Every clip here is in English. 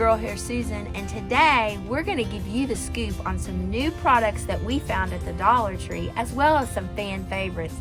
girl here, Susan, and today we're going to give you the scoop on some new products that we found at the Dollar Tree, as well as some fan favorites.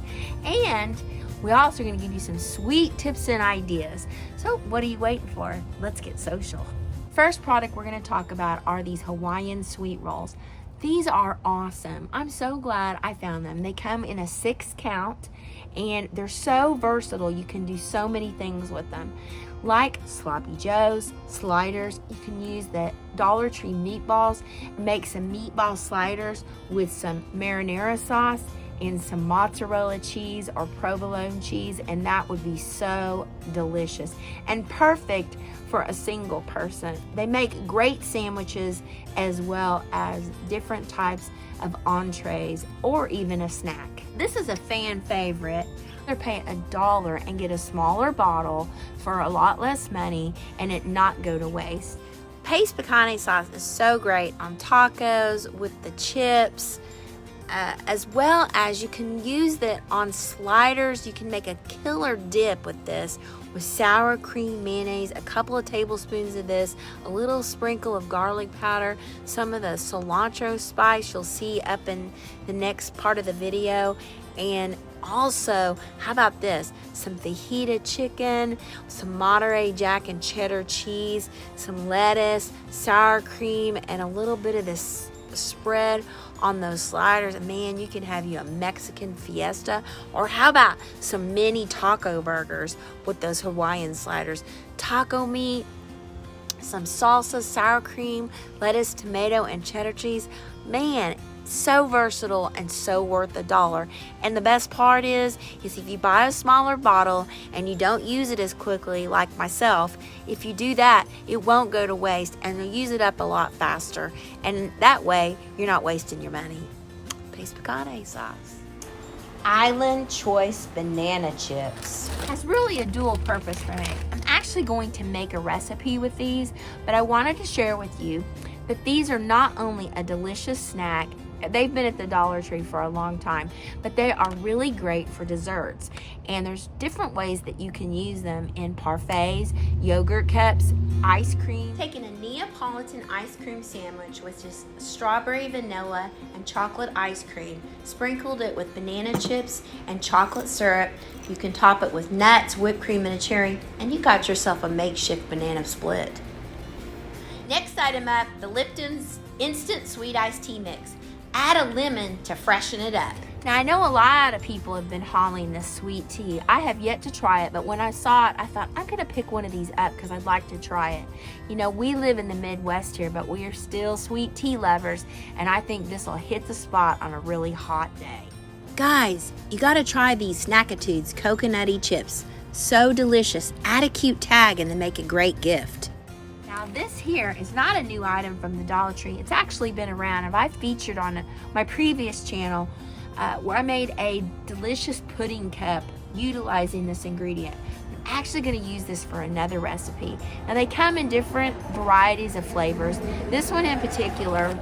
And we're also going to give you some sweet tips and ideas. So what are you waiting for? Let's get social. First product we're going to talk about are these Hawaiian sweet rolls. These are awesome. I'm so glad I found them. They come in a 6 count and they're so versatile. You can do so many things with them. Like Sloppy Joes, sliders. You can use the Dollar Tree meatballs, make some meatball sliders with some marinara sauce and some mozzarella cheese or provolone cheese, and that would be so delicious and perfect for a single person. They make great sandwiches as well as different types of entrees or even a snack. This is a fan favorite. They're paying $1 and get a smaller bottle for a lot less money and it not go to waste. Paste picante sauce is so great on tacos with the chips, as well as you can use it on sliders. You can make a killer dip with this with sour cream, mayonnaise, a couple of tablespoons of this, a little sprinkle of garlic powder, some of the cilantro spice you'll see up in the next part of the video, and also, how about this? Some fajita chicken, some Monterey Jack and cheddar cheese, some lettuce, sour cream, and a little bit of this spread on those sliders. And man, you can have you a Mexican fiesta. Or how about some mini taco burgers with those Hawaiian sliders? Taco meat, some salsa, sour cream, lettuce, tomato, and cheddar cheese. Man, so versatile and so worth $1. And the best part is if you buy a smaller bottle and you don't use it as quickly like myself, if you do that, it won't go to waste and you'll use it up a lot faster. And that way, you're not wasting your money. Paste picante sauce. Island Choice Banana Chips has really a dual purpose for me. I'm actually going to make a recipe with these, but I wanted to share with you that these are not only a delicious snack, they've been at the Dollar Tree for a long time, but they are really great for desserts. And there's different ways that you can use them in parfaits, yogurt cups, ice cream. Taking a Neapolitan ice cream sandwich with just strawberry, vanilla, and chocolate ice cream, sprinkled it with banana chips and chocolate syrup. You can top it with nuts, whipped cream, and a cherry, and you got yourself a makeshift banana split. Next item up, the Lipton's Instant Sweet Iced Tea Mix. Add a lemon to freshen it up. Now, I know a lot of people have been hauling this sweet tea. I have yet to try it, but when I saw it, I thought I'm gonna pick one of these up because I'd like to try it. You know, we live in the Midwest here, but we are still sweet tea lovers, and I think this will hit the spot on a really hot day. Guys, you gotta try these Snackitudes coconutty chips. So delicious. Add a cute tag and they make a great gift. Now this here is not a new item from the Dollar Tree. It's actually been around, and I've featured on my previous channel where I made a delicious pudding cup utilizing this ingredient. I'm actually going to use this for another recipe. Now they come in different varieties of flavors. This one in particular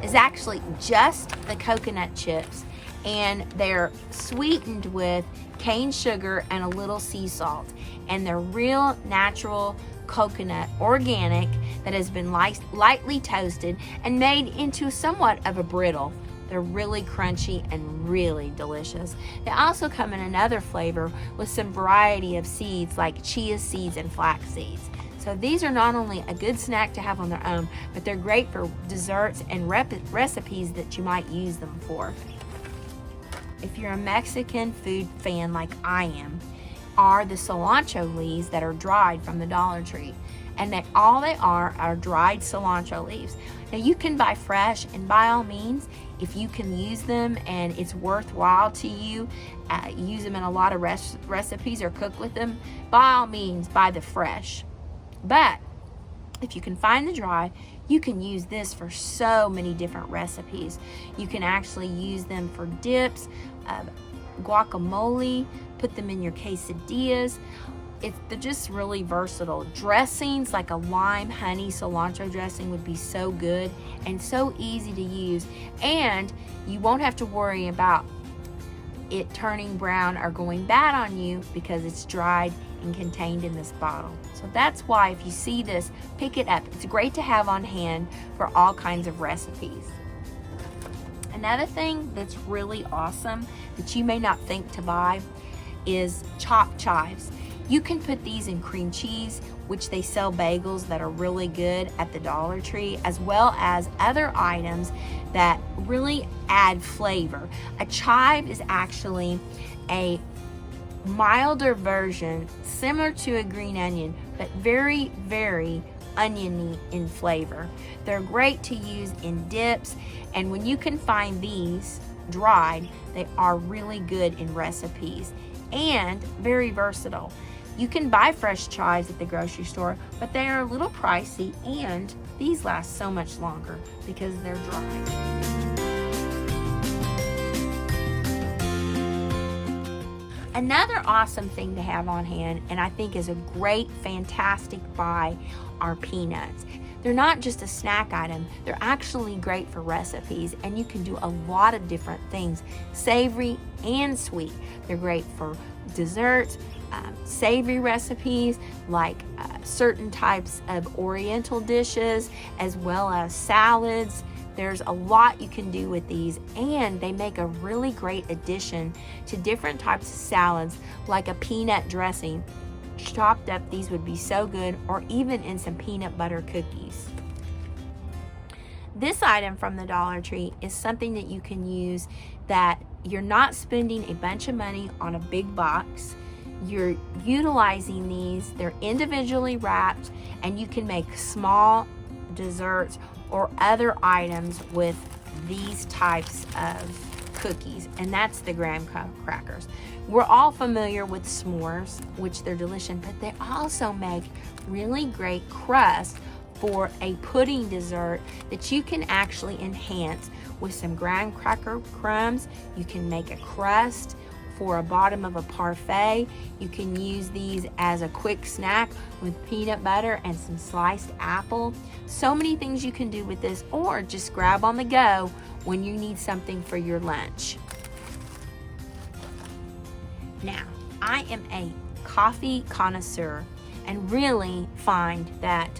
is actually just the coconut chips, and they're sweetened with cane sugar and a little sea salt, and they're real natural coconut, organic, that has been lightly toasted and made into somewhat of a brittle. They're really crunchy and really delicious. They also come in another flavor with some variety of seeds like chia seeds and flax seeds. So these are not only a good snack to have on their own, but they're great for desserts and recipes that you might use them for. If you're a Mexican food fan like I am, are the cilantro leaves that are dried from the Dollar Tree. And all they are dried cilantro leaves. Now you can buy fresh, and by all means, if you can use them and it's worthwhile to you, use them in a lot of recipes or cook with them, by all means buy the fresh. But if you can find the dry, you can use this for so many different recipes. You can actually use them for dips, guacamole, put them in your quesadillas. They're just really versatile. Dressings like a lime honey cilantro dressing would be so good and so easy to use, and you won't have to worry about it turning brown or going bad on you because it's dried and contained in this bottle. So that's why if you see this, pick it up. It's great to have on hand for all kinds of recipes. Another thing that's really awesome that you may not think to buy is chopped chives. You can put these in cream cheese, which they sell bagels that are really good at the Dollar Tree, as well as other items that really add flavor. A chive is actually a milder version, similar to a green onion, but very, very oniony in flavor. They're great to use in dips, and when you can find these dried, they are really good in recipes and very versatile. You can buy fresh chives at the grocery store, but they are a little pricey, and these last so much longer because they're dry. Another awesome thing to have on hand, and I think is a great, fantastic buy, are peanuts. They're not just a snack item, they're actually great for recipes, and you can do a lot of different things, savory and sweet. They're great for desserts, savory recipes like certain types of oriental dishes, as well as salads. There's a lot you can do with these, and they make a really great addition to different types of salads, like a peanut dressing. Chopped up, these would be so good, or even in some peanut butter cookies. This item from the Dollar Tree is something that you can use that you're not spending a bunch of money on a big box. You're utilizing these, they're individually wrapped, and you can make small desserts or other items with these types of cookies, and that's the graham crackers. We're all familiar with s'mores, which they're delicious, but they also make really great crust for a pudding dessert that you can actually enhance with some graham cracker crumbs. You can make a crust for a bottom of a parfait. You can use these as a quick snack with peanut butter and some sliced apple. So many things you can do with this, or just grab on the go when you need something for your lunch. Now, I am a coffee connoisseur and really find that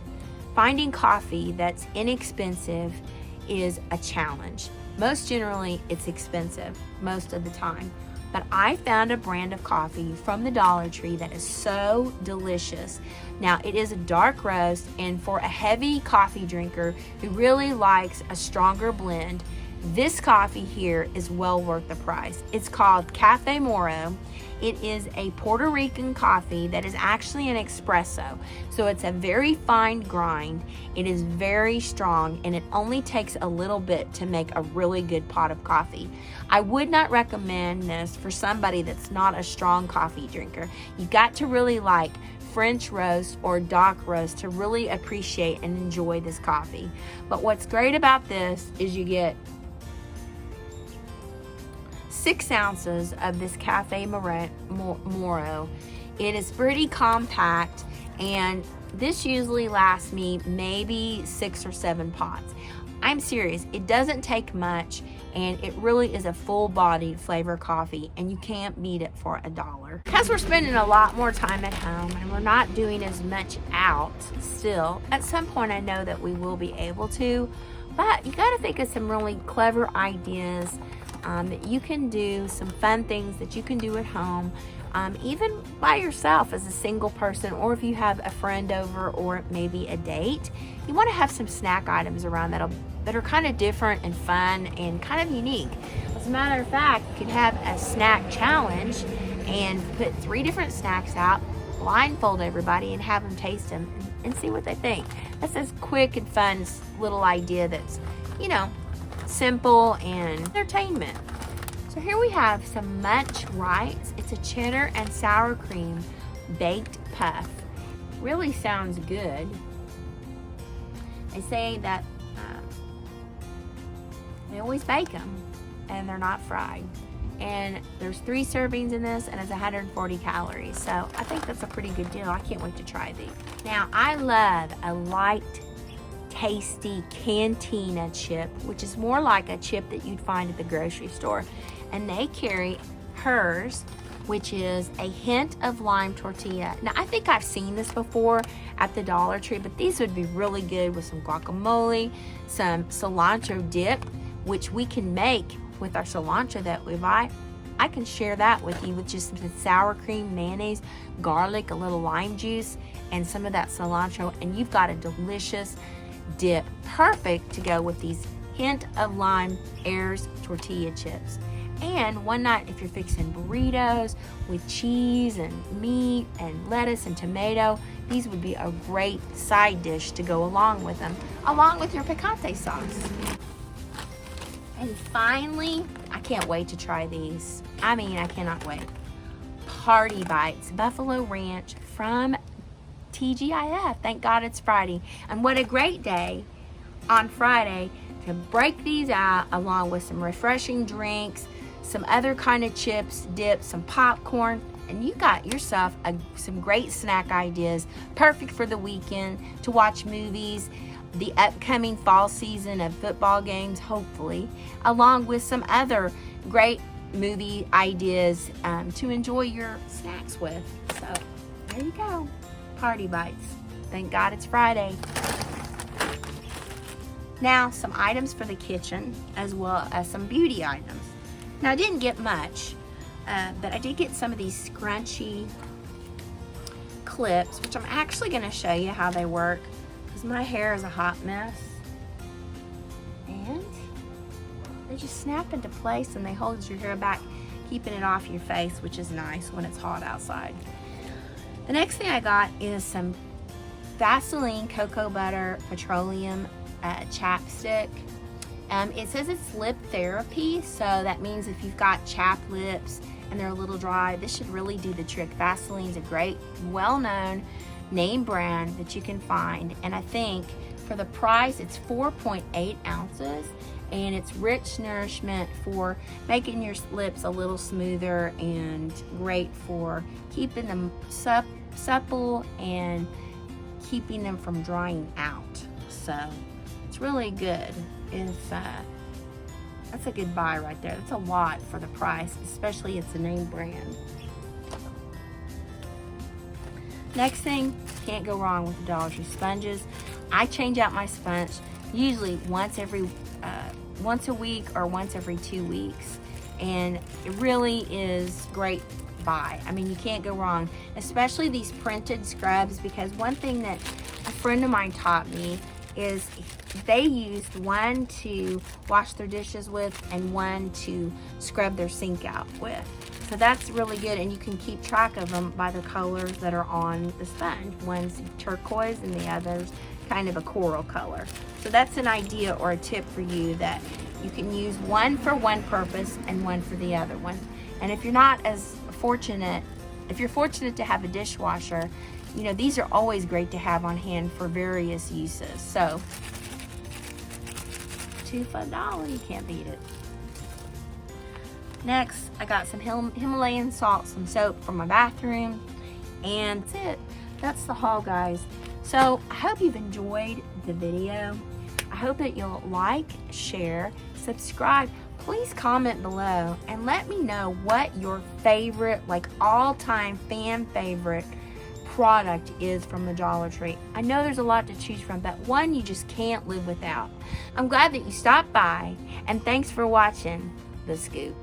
finding coffee that's inexpensive is a challenge. Most generally, it's expensive most of the time. But I found a brand of coffee from the Dollar Tree that is so delicious. Now, it is a dark roast, and for a heavy coffee drinker who really likes a stronger blend, this coffee here is well worth the price. It's called Cafe Moro. It is a Puerto Rican coffee that is actually an espresso. So it's a very fine grind. It is very strong, and it only takes a little bit to make a really good pot of coffee. I would not recommend this for somebody that's not a strong coffee drinker. You've got to really like French roast or dark roast to really appreciate and enjoy this coffee. But what's great about this is you get 6 ounces of this Cafe Moro. It is pretty compact, and this usually lasts me maybe 6 or 7 pots. I'm serious, it doesn't take much, and it really is a full-bodied flavor coffee, and you can't beat it for $1. Because we're spending a lot more time at home and we're not doing as much out still, at some point I know that we will be able to, but you got to think of some really clever ideas that you can do, some fun things that you can do at home, even by yourself as a single person, or if you have a friend over or maybe a date. You want to have some snack items around that are kind of different and fun and kind of unique. As a matter of fact, you could have a snack challenge and put 3 different snacks out, blindfold everybody, and have them taste them and see what they think. That's a quick and fun little idea that's, simple and entertainment. So here we have some Munch Rice. It's a cheddar and sour cream baked puff. Really sounds good. They say that they always bake them and they're not fried. And there's 3 servings in this, and it's 140 calories. So I think that's a pretty good deal. I can't wait to try these. Now, I love a light, tasty cantina chip, which is more like a chip that you'd find at the grocery store, and they carry hers which is a hint of lime tortilla. Now, I think I've seen this before at the Dollar Tree, but these would be really good with some guacamole, some cilantro dip, which we can make with our cilantro that we buy. I can share that with you with just some sour cream, mayonnaise, garlic, a little lime juice, and some of that cilantro, and you've got a delicious dip, perfect to go with these hint of lime Ayers tortilla chips. And one night, if you're fixing burritos with cheese and meat and lettuce and tomato, these would be a great side dish to go along with them, along with your picante sauce. And finally, I can't wait to try these. I mean, I cannot wait. Party Bites Buffalo Ranch from TGIF. Thank God it's Friday. And what a great day on Friday to break these out along with some refreshing drinks, some other kind of chips, dips, some popcorn, and you got yourself some great snack ideas, perfect for the weekend to watch movies, the upcoming fall season of football games, hopefully, along with some other great movie ideas to enjoy your snacks with. So there you go, Party Bites. Thank God it's Friday. Now, some items for the kitchen as well as some beauty items. Now, I didn't get much, but I did get some of these scrunchy clips, which I'm actually going to show you how they work because my hair is a hot mess. And they just snap into place and they hold your hair back, keeping it off your face, which is nice when it's hot outside. The next thing I got is some Vaseline cocoa butter petroleum chapstick. It says it's lip therapy, so that means if you've got chapped lips and they're a little dry, this should really do the trick. Vaseline's a great, well-known name brand that you can find, and I think for the price, it's 4.8 ounces, and it's rich nourishment for making your lips a little smoother and great for keeping them supple and keeping them from drying out. So it's really good. That's a good buy right there. That's a lot for the price, especially it's a name brand. Next thing, can't go wrong with the Dollar Tree sponges. I change out my sponge usually once a week or once every 2 weeks, and it really is great buy. I mean, you can't go wrong, especially these printed scrubs, because one thing that a friend of mine taught me is they used one to wash their dishes with and one to scrub their sink out with. So that's really good, and you can keep track of them by the colors that are on the sponge. One's turquoise and the other's kind of a coral color. So that's an idea or a tip for you, that you can use one for one purpose and one for the other one. And if you're not as fortunate, if you're fortunate to have a dishwasher, you know, these are always great to have on hand for various uses. So, 2 for $1, you can't beat it. Next, I got some Himalayan salt, some soap for my bathroom, and that's it. That's the haul, guys. So, I hope you've enjoyed the video. I hope that you'll like, share, subscribe. Please comment below and let me know what your favorite, like all-time fan favorite product is from the Dollar Tree. I know there's a lot to choose from, but one you just can't live without. I'm glad that you stopped by, and thanks for watching The Scoop.